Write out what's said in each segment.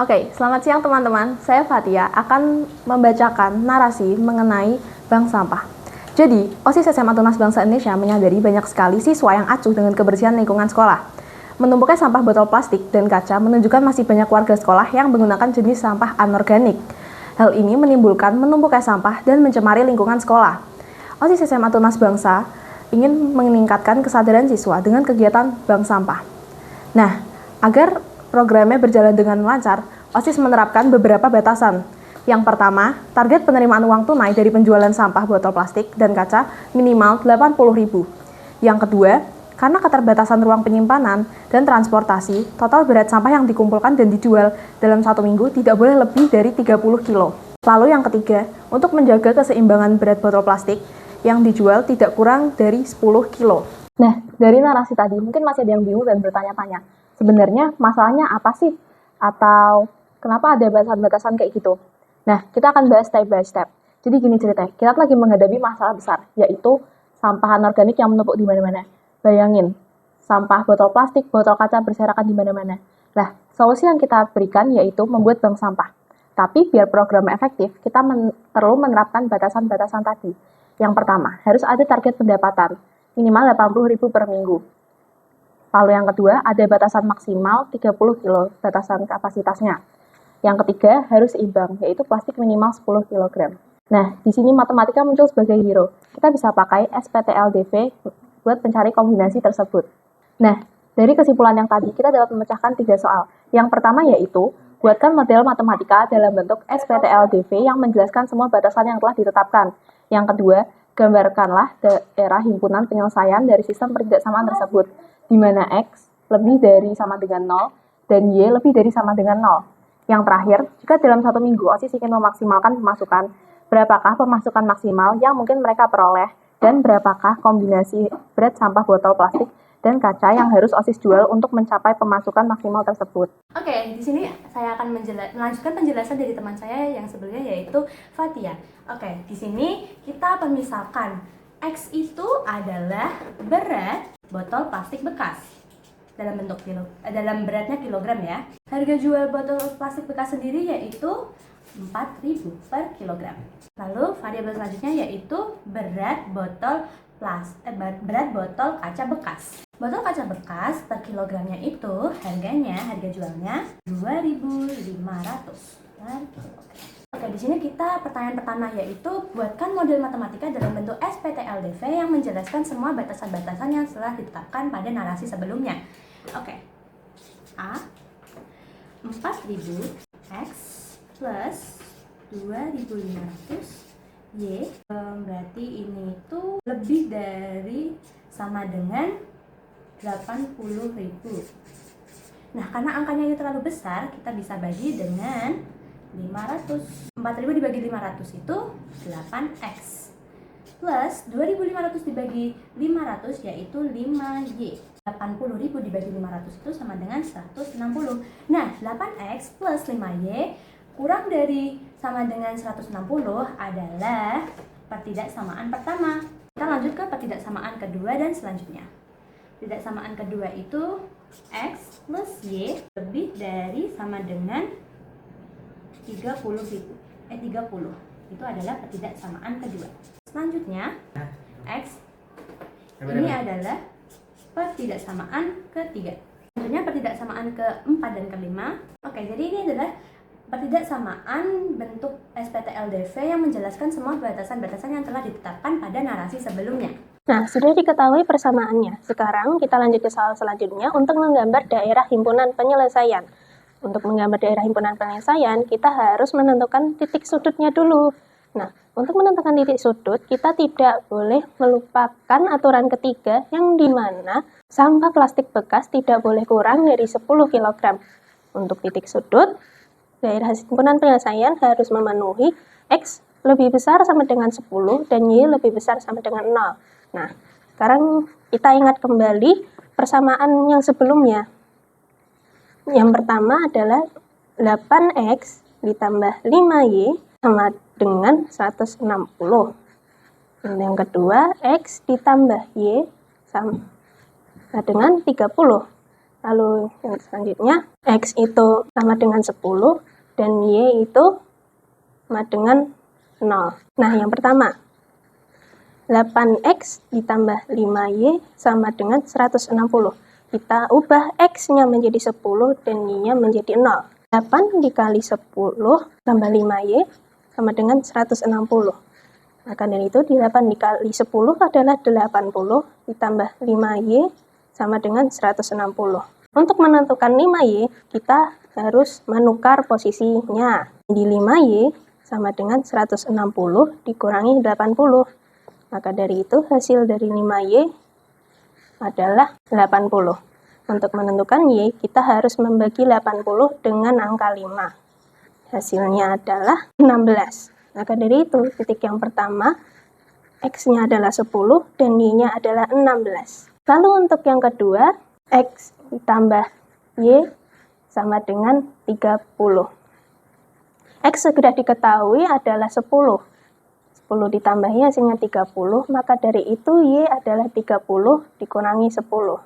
Oke, selamat siang teman-teman. Saya Fatia akan membacakan narasi mengenai bank sampah. Jadi, OSIS SMA Tunas Bangsa Indonesia menyadari banyak sekali siswa yang acuh dengan kebersihan lingkungan sekolah. Menumpuknya sampah botol plastik dan kaca menunjukkan masih banyak warga sekolah yang menggunakan jenis sampah anorganik. Hal ini menimbulkan menumpuknya sampah dan mencemari lingkungan sekolah. OSIS SMA Tunas Bangsa ingin meningkatkan kesadaran siswa dengan kegiatan bank sampah. Nah, agar programnya berjalan dengan lancar, OSIS menerapkan beberapa batasan. Yang pertama, target penerimaan uang tunai dari penjualan sampah botol plastik dan kaca minimal 80.000. Yang kedua, karena keterbatasan ruang penyimpanan dan transportasi, total berat sampah yang dikumpulkan dan dijual dalam 1 minggu tidak boleh lebih dari 30 kilo. Lalu yang ketiga, untuk menjaga keseimbangan berat botol plastik yang dijual tidak kurang dari 10 kilo. Nah, dari narasi tadi mungkin masih ada yang bingung dan bertanya-tanya, sebenarnya masalahnya apa sih? Atau kenapa ada batasan-batasan kayak gitu? Nah, kita akan bahas step by step. Jadi gini ceritanya, kita lagi menghadapi masalah besar, yaitu sampah anorganik yang menumpuk di mana-mana. Bayangin, sampah botol plastik, botol kaca berserakan di mana-mana. Nah, solusi yang kita berikan yaitu membuat bank sampah. Tapi biar program efektif, kita perlu menerapkan batasan-batasan tadi. Yang pertama, harus ada target pendapatan, minimal 80.000 per minggu. Lalu yang kedua, ada batasan maksimal 30 kilo, batasan kapasitasnya. Yang ketiga, harus seimbang, yaitu plastik minimal 10 kg. Nah, di sini matematika muncul sebagai hero. Kita bisa pakai SPTLDV buat mencari kombinasi tersebut. Nah, dari kesimpulan yang tadi, kita dapat memecahkan 3 soal. Yang pertama yaitu, buatkan model matematika dalam bentuk SPTLDV yang menjelaskan semua batasan yang telah ditetapkan. Yang kedua, gambarkanlah daerah himpunan penyelesaian dari sistem pertidaksamaan tersebut, di mana X lebih dari sama dengan 0 dan Y lebih dari sama dengan 0. Yang terakhir, jika dalam 1 minggu OSIS ingin memaksimalkan pemasukan, berapakah pemasukan maksimal yang mungkin mereka peroleh dan berapakah kombinasi berat sampah botol plastik dan kaca yang harus OSIS jual untuk mencapai pemasukan maksimal tersebut. Oke, di sini saya akan melanjutkan penjelasan dari teman saya yang sebelumnya yaitu Fatia. Oke, di sini kita permisalkan X itu adalah berat botol plastik bekas dalam bentuk dalam beratnya kilogram ya. Harga jual botol plastik bekas sendiri yaitu 4.000 per kilogram. Lalu variabel selanjutnya yaitu berat botol kaca bekas. Botol kaca bekas per kilogramnya itu harga jualnya 2.500 per kilogram. Oke, di sini kita pertanyaan pertama yaitu buatkan model matematika dalam bentuk SPTLDV yang menjelaskan semua batasan-batasan yang telah ditetapkan pada narasi sebelumnya. Oke. A 4.000 X plus 2.500 Y, berarti ini tuh lebih dari sama dengan 80.000. Nah, karena angkanya ini terlalu besar, kita bisa bagi dengan 500. 4.000 dibagi 500 itu 8X. Plus 2.500 dibagi 500 yaitu 5Y. 80.000 dibagi 500 itu sama dengan 160. Nah, 8X plus 5Y kurang dari sama dengan 160 adalah pertidaksamaan pertama. Kita lanjut ke pertidaksamaan kedua dan selanjutnya. Pertidaksamaan kedua itu X plus Y lebih dari sama dengan 30. Itu adalah pertidaksamaan kedua. Selanjutnya, X ini adalah pertidaksamaan ketiga. Selanjutnya pertidaksamaan keempat dan kelima. Oke, jadi ini adalah pertidaksamaan bentuk SPTLDV yang menjelaskan semua batasan-batasan yang telah ditetapkan pada narasi sebelumnya. Nah, sudah diketahui persamaannya. Sekarang kita lanjut ke soal selanjutnya untuk menggambar daerah himpunan penyelesaian. Untuk menggambar daerah himpunan penyelesaian, kita harus menentukan titik sudutnya dulu. Nah, untuk menentukan titik sudut, kita tidak boleh melupakan aturan ketiga yang dimana sampah plastik bekas tidak boleh kurang dari 10 kg. Untuk titik sudut, daerah himpunan penyelesaian harus memenuhi X lebih besar sama dengan 10 dan Y lebih besar sama dengan 0. Nah, sekarang kita ingat kembali persamaan yang sebelumnya. Yang pertama adalah 8X ditambah 5Y sama dengan 160. Dan yang kedua, X ditambah Y sama dengan 30. Lalu yang selanjutnya, X itu sama dengan 10 dan Y itu sama dengan 0. Nah, yang pertama, 8X ditambah 5Y sama dengan 160. Kita ubah X-nya menjadi 10 dan Y-nya menjadi 0. 8 dikali 10 tambah 5Y sama dengan 160. Maka dari itu, 8 dikali 10 adalah 80 ditambah 5Y sama dengan 160. Untuk menentukan 5Y, kita harus menukar posisinya. Di 5Y sama dengan 160 dikurangi 80. Maka dari itu, hasil dari 5Y adalah 80. Untuk menentukan Y, kita harus membagi 80 dengan angka 5. Hasilnya adalah 16. Maka dari itu, titik yang pertama, X-nya adalah 10 dan Y-nya adalah 16. Lalu untuk yang kedua, X ditambah Y sama dengan 30. X sudah diketahui adalah 10. 10 ditambah Y hasilnya 30, maka dari itu Y adalah 30 dikurangi 10.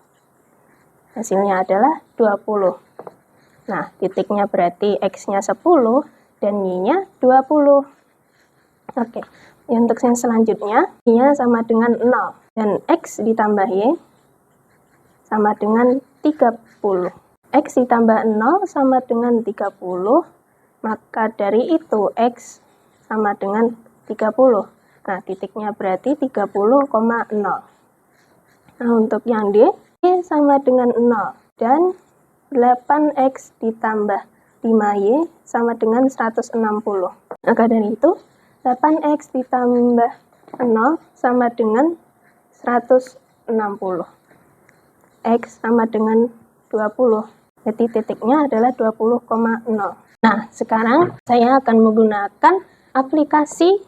Hasilnya adalah 20. Nah, titiknya berarti X-nya 10 dan Y-nya 20. Oke, untuk yang selanjutnya, Y sama dengan 0 dan X ditambah Y sama dengan 30. X ditambah 0 sama dengan 30, maka dari itu X sama dengan 30. Nah, titiknya berarti 30,0. Nah, untuk yang D, Y sama dengan 0 dan 8X ditambah 5Y sama dengan 160. Maka dari itu, 8X ditambah 0 sama dengan 160. X sama dengan 20. Jadi titiknya adalah 20,0. Nah, sekarang saya akan menggunakan aplikasi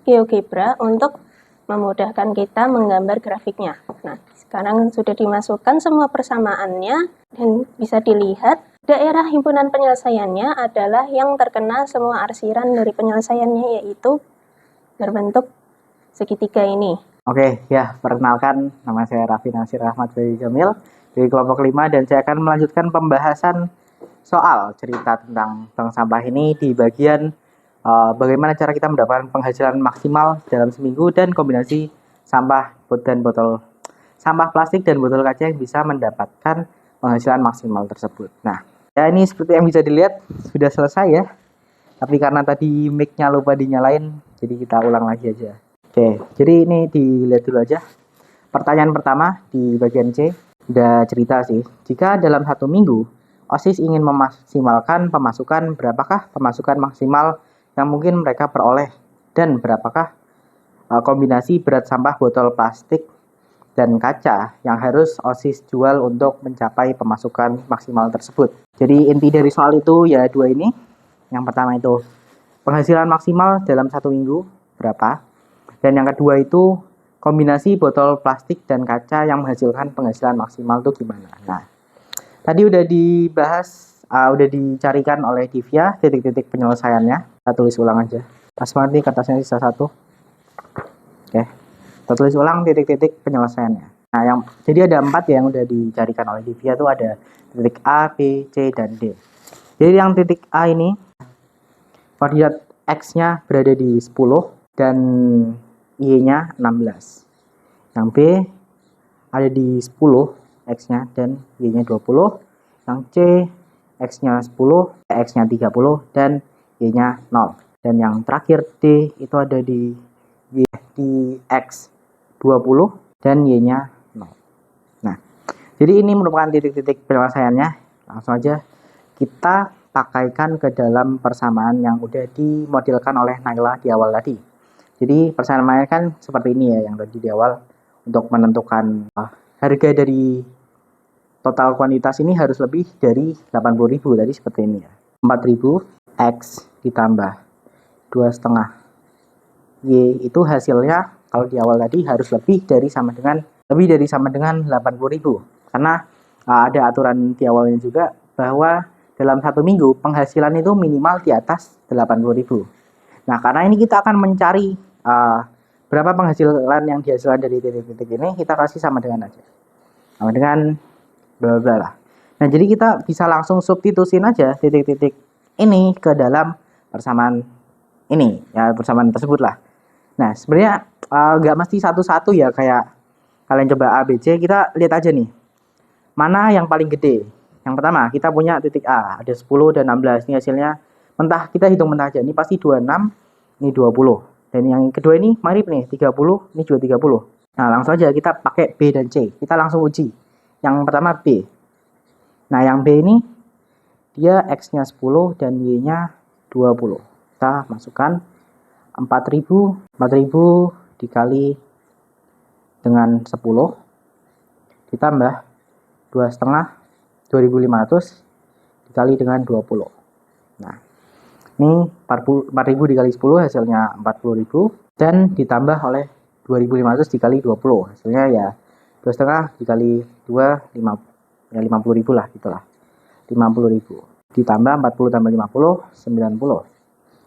GeoGebra untuk memudahkan kita menggambar grafiknya. Nah, sekarang sudah dimasukkan semua persamaannya dan bisa dilihat daerah himpunan penyelesaiannya adalah yang terkena semua arsiran dari penyelesaiannya, yaitu berbentuk segitiga ini. Oke, ya, perkenalkan, nama saya Raffi Nasir Ahmad Bayu Jamil dari kelompok 5 dan saya akan melanjutkan pembahasan soal cerita tentang bank sampah ini di bagian bagaimana cara kita mendapatkan penghasilan maksimal dalam seminggu dan kombinasi sampah plastik dan botol kaca yang bisa mendapatkan penghasilan maksimal tersebut. Nah, ya ini seperti yang bisa dilihat sudah selesai ya. Tapi karena tadi mic-nya lupa dinyalain, jadi kita ulang lagi aja. Oke, jadi ini dilihat dulu aja. Pertanyaan pertama di bagian C, udah cerita sih. Jika dalam 1 minggu, OSIS ingin memaksimalkan pemasukan, berapakah pemasukan maksimal yang mungkin mereka peroleh? Dan berapakah kombinasi berat sampah botol plastik dan kaca yang harus OSIS jual untuk mencapai pemasukan maksimal tersebut? Jadi inti dari soal itu ya dua ini. Yang pertama itu penghasilan maksimal dalam 1 minggu berapa? Dan yang kedua itu kombinasi botol plastik dan kaca yang menghasilkan penghasilan maksimal itu gimana. Nah, tadi udah dibahas, udah dicarikan oleh Divya titik-titik penyelesaiannya. Kita tulis ulang aja. Pas banget nih kertasnya sisa 1. Oke, kita tulis ulang titik-titik penyelesaiannya. Nah, jadi ada 4 yang udah dicarikan oleh Divya tuh ada titik A, B, C, dan D. Jadi yang titik A ini koordinat X-nya berada di 10 dan Y-nya 16. Yang B ada di 10 X-nya dan Y-nya 20. Yang C X-nya 10, X-nya 30 dan Y-nya 0. Dan yang terakhir D itu ada di X 20 dan Y-nya 0. Nah, jadi ini merupakan titik-titik penyelesaiannya. Langsung aja kita pakaikan ke dalam persamaan yang udah dimodelkan oleh Naila di awal tadi. Jadi persamaannya kan seperti ini ya yang tadi di awal. Untuk menentukan harga dari total kuantitas ini harus lebih dari 80.000 tadi seperti ini ya. 4.000 X ditambah 2,5 Y itu hasilnya kalau di awal tadi harus lebih dari sama dengan 80.000. Karena ada aturan di awalnya juga bahwa dalam 1 minggu penghasilan itu minimal di atas 80.000. Nah, karena ini kita akan mencari berapa penghasilan yang dihasilkan dari titik-titik ini, kita kasih sama dengan aja. Sama dengan bla bla lah. Nah, jadi kita bisa langsung substitusin aja titik-titik ini ke dalam persamaan ini, ya persamaan tersebut lah. Nah, sebenarnya nggak mesti satu-satu ya, kayak kalian coba A, B, C, kita lihat aja nih. Mana yang paling gede? Yang pertama, kita punya titik A, ada 10 dan 16. Ini hasilnya mentah, kita hitung mentah aja. Ini pasti 26, ini 20. Dan yang kedua ini mirip nih, 30, ini juga 30. Nah, langsung aja kita pakai B dan C. Kita langsung uji. Yang pertama B. Nah, yang B ini dia X-nya 10 dan Y-nya 20. Kita masukkan 4000 dikali dengan 10 ditambah 2,5 2500 dikali dengan 20. Nah, ini 4000 dikali 10 hasilnya 40.000 dan ditambah oleh 2500 dikali 20 hasilnya ya 2,5 dikali 2 ya 50.000 lah, gitulah, 50.000 ditambah 40 tambah 50 90.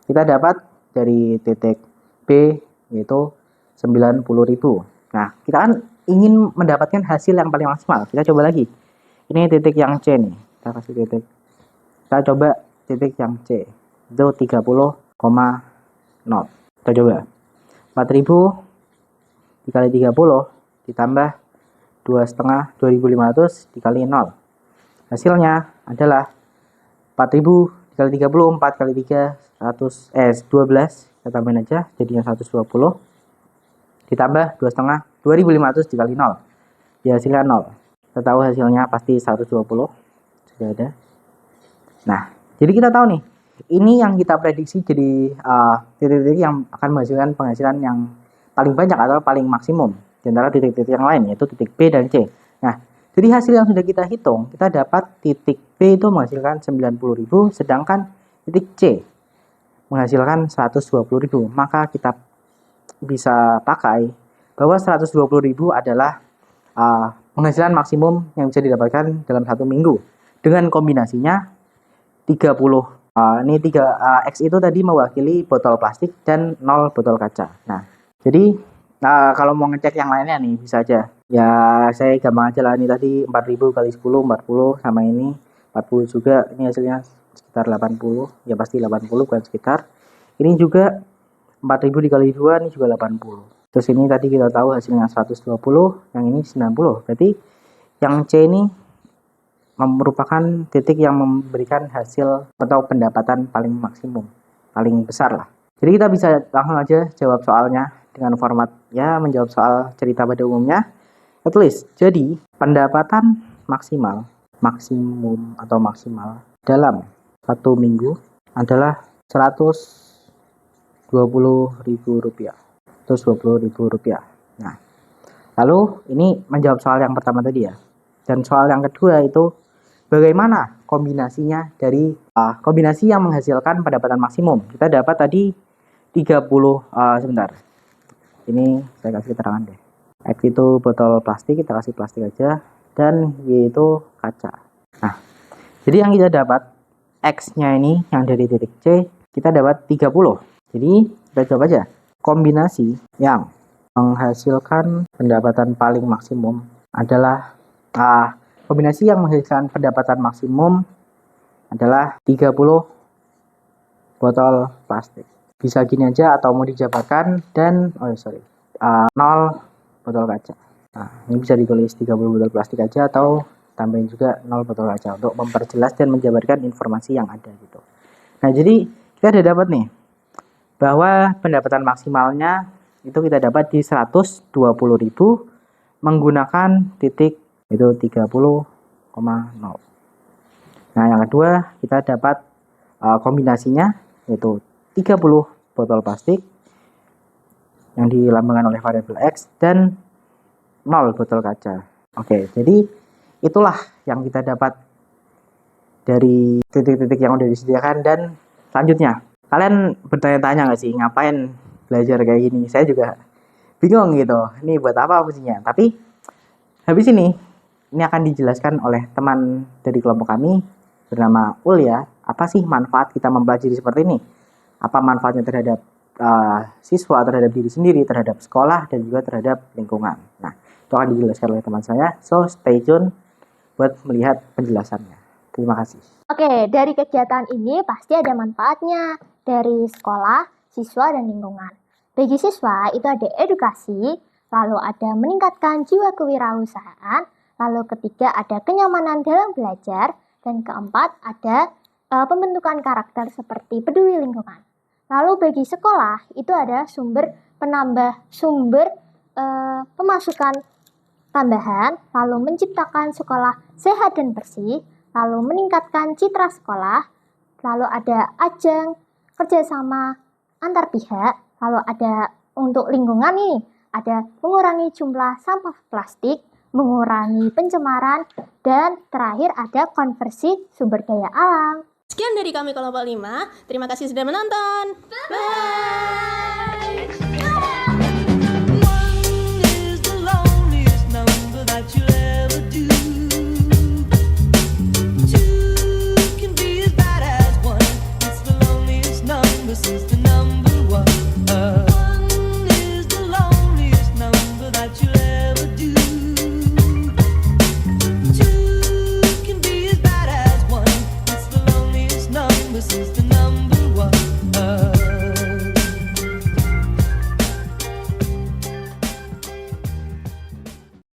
Kita dapat dari titik B yaitu 90.000. Nah, kita kan ingin mendapatkan hasil yang paling maksimal. Kita coba lagi, ini titik yang C nih, kita kasih titik, kita coba titik yang C itu 30,0. Kita coba 4000 dikali 30 ditambah 2,5 2500 dikali 0. Hasilnya adalah 4000 dikali 30, 4 kali 3 12, kita tambahin aja jadinya 120 ditambah 2,5 2500 dikali 0. Ya, hasilnya 0. Kita tahu hasilnya pasti 120. Sudah ada. Nah, jadi kita tahu nih, ini yang kita prediksi jadi titik-titik yang akan menghasilkan penghasilan yang paling banyak atau paling maksimum di antara titik-titik yang lain, yaitu titik B dan C. Nah, dari hasil yang sudah kita hitung, kita dapat titik B itu menghasilkan 90.000, sedangkan titik C menghasilkan 120.000. Maka kita bisa pakai bahwa 120.000 adalah penghasilan maksimum yang bisa didapatkan dalam 1 minggu dengan kombinasinya 30. Ini 3 X itu tadi mewakili botol plastik dan 0 botol kaca. Nah, jadi kalau mau ngecek yang lainnya nih bisa aja. Ya, saya gampang aja lah, ini tadi 4000 kali 10 40 sama ini 40 juga, ini hasilnya sekitar 80. Ya pasti 80 bukan sekitar. Ini juga 4000 dikali 2 ini juga 80. Terus ini tadi kita tahu hasilnya 120, yang ini 90. Berarti yang C ini merupakan titik yang memberikan hasil atau pendapatan paling maksimum, paling besar lah. Jadi kita bisa langsung aja jawab soalnya dengan format ya menjawab soal cerita pada umumnya. Kita tulis, jadi pendapatan maksimum atau maksimal dalam 1 minggu adalah Rp120.000. Nah, lalu ini menjawab soal yang pertama tadi ya. Dan soal yang kedua itu bagaimana kombinasinya dari kombinasi yang menghasilkan pendapatan maksimum. Kita dapat tadi 30, sebentar. Ini saya kasih keterangan deh. X itu botol plastik, kita kasih plastik aja. Dan Y itu kaca. Nah, jadi yang kita dapat X-nya ini yang dari titik C, kita dapat 30. Jadi kita coba aja. Kombinasi yang menghasilkan pendapatan paling maksimum adalah kombinasi yang menghasilkan pendapatan maksimum adalah 30 botol plastik. Bisa gini aja atau mau dijabarkan dan 0 botol kaca. Nah, ini bisa ditulis 30 botol plastik aja atau tambahin juga 0 botol kaca untuk memperjelas dan menjabarkan informasi yang ada gitu. Nah, jadi kita udah dapat nih bahwa pendapatan maksimalnya itu kita dapat di 120.000 menggunakan titik itu 30,0. Nah, yang kedua kita dapat kombinasinya yaitu 30 botol plastik yang dilambangkan oleh variabel X dan 0 botol kaca. Oke, jadi itulah yang kita dapat dari titik-titik yang udah disediakan. Dan selanjutnya kalian bertanya-tanya nggak sih ngapain belajar kayak gini? Saya juga bingung gitu, ini buat apa fungsinya. Tapi habis ini akan dijelaskan oleh teman dari kelompok kami bernama Ulya. Apa sih manfaat kita mempelajari seperti ini? Apa manfaatnya terhadap siswa, terhadap diri sendiri, terhadap sekolah, dan juga terhadap lingkungan. Nah, itu akan dijelaskan oleh teman saya. So, stay tune buat melihat penjelasannya. Terima kasih. Oke, dari kegiatan ini pasti ada manfaatnya dari sekolah, siswa, dan lingkungan. Bagi siswa itu ada edukasi, lalu ada meningkatkan jiwa kewirausahaan, lalu ketiga ada kenyamanan dalam belajar, dan keempat ada pembentukan karakter seperti peduli lingkungan. Lalu bagi sekolah itu ada sumber pemasukan tambahan, lalu menciptakan sekolah sehat dan bersih, lalu meningkatkan citra sekolah, lalu ada ajang kerjasama antar pihak, lalu ada untuk lingkungan nih, ada mengurangi jumlah sampah plastik, mengurangi pencemaran, dan terakhir ada konversi sumber daya alam. Sekian dari kami kelompok 5. Terima kasih sudah menonton. Bye!